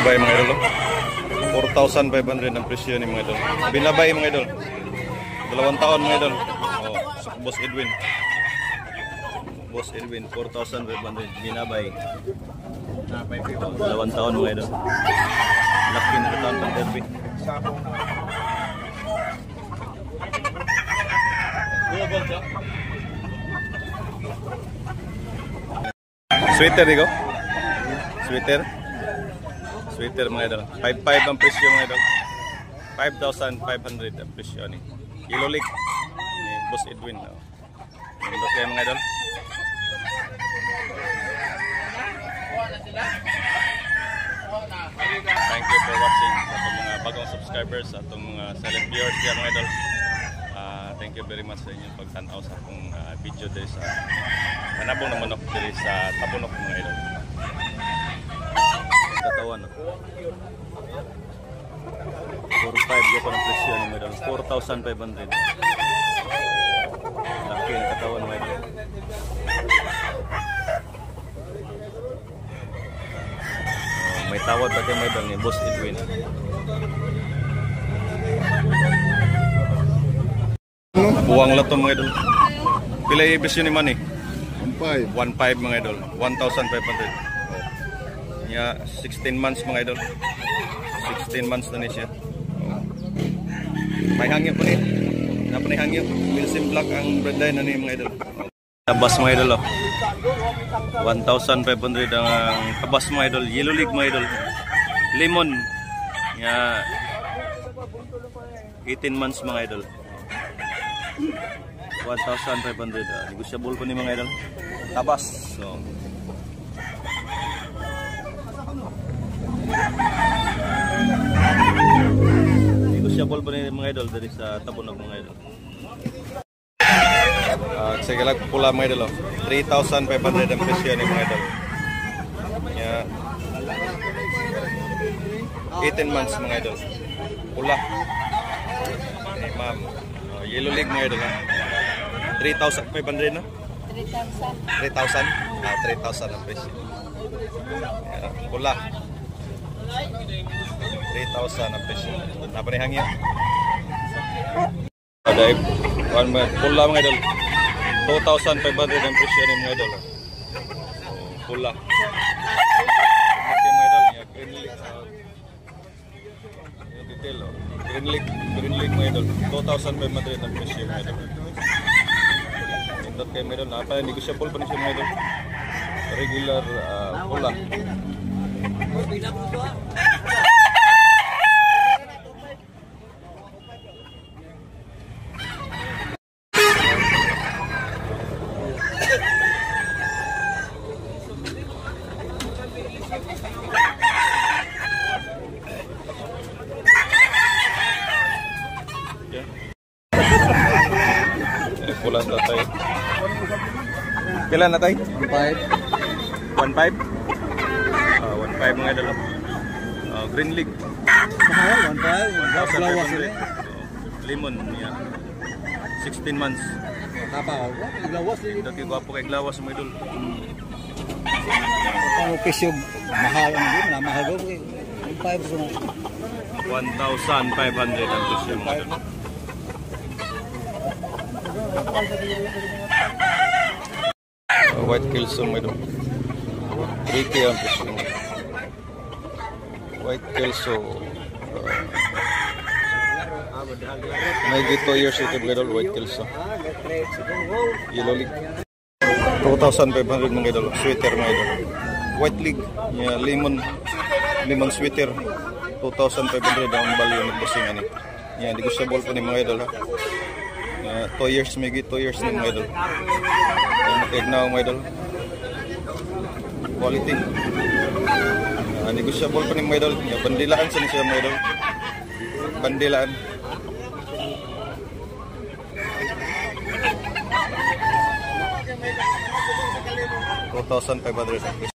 Binabay mga idol. 4,500 ang presyo ni mga idol. Binabay mga idol. 2 taon mga idol. Oh, Boss Edwin. Boss Edwin 4,500 binabay. 2 taon mga idol. Laki na katawan pang derby. Sweater iko. Sweater mga idol. 5,500 ang presyo mga idol. 5,500 ang presyo ni. Yellow Lake ni Boss Edwin. Ito kaya mga idol. Thank you for watching sa itong mga bagong subscribers, sa itong mga silent viewers yan mga idol. Thank you very much sa inyong pagtanaw sa akong video dito sa Manabong na Manok dito sa Tabunok mga idol. Katawan 4,500 yung ang presyo ng idol. 4,500. Laki na katawan mga idol. May tawad pa kayo mga idol ni Boss Edwin. Buwang lato mga idol. Pila ibis yun ni Manny? 1,500 mga idol. 1,500. Nya 16 months mga idol. 16 months na ni siya. May hangyo po ni. Napanay hangyo. Wilson Black ang breadline na ni mga idol. Tabas mga idol. 1,500 ang tabas mga idol. Yellow League mga idol. Lemon. Nya 18 months mga idol. 1,500. Negotiable po ni mga idol. Tabas. So negotiable po ni mga idol dari sa Tabunok mga idol. Sige lang pula mga idol. 3,500 ang presyo ni mga idol. Yeah. 18 months mga idol. Pula. Ma'am. Yellow League mga idol. 3,500 no? 3,000. 3,000? 3,000 ang presyo. Yeah. Pula. 3,000 ang presyo. Napanihang yan. Ada pula mga idol. 2,500 ang presyo ni mga idol. Pula. Mga idol niya. Green League mga idol. 2,500 ang presyo mga idol. Indot kayo mga idol. Negotiable pa rin siya mga idol. Regular pula. Pulang tatay. Kailan na tayo? 1,500. 1,500? 1,500 mga idol. Green League. Mahal, 1,500. Lemon niya. 16 months. Tapaw. Iglawas din. Dati gwapo kay Glawas mga idol. Ang presyo mahal ang din, mahal daw kay 1,500 ang presyo mga idol. White Kelso mga idol. 3K ang presyo. White Kelso. May 2 years ito mga idol. White Kelso. Yellow League. 2,500 mga idol. Sweater mga idol. White League. Yeah, lemon sweater. 2,500 ang value ng bossing ani. Yeah, negotiable po ni mga idol ha. 2 years, may 2 years ni mga idol. Nakignaw mga idol. Quality. Negotiable pa ni mga idol. Bandilaan siya mga idol. Bandilaan. 2,500.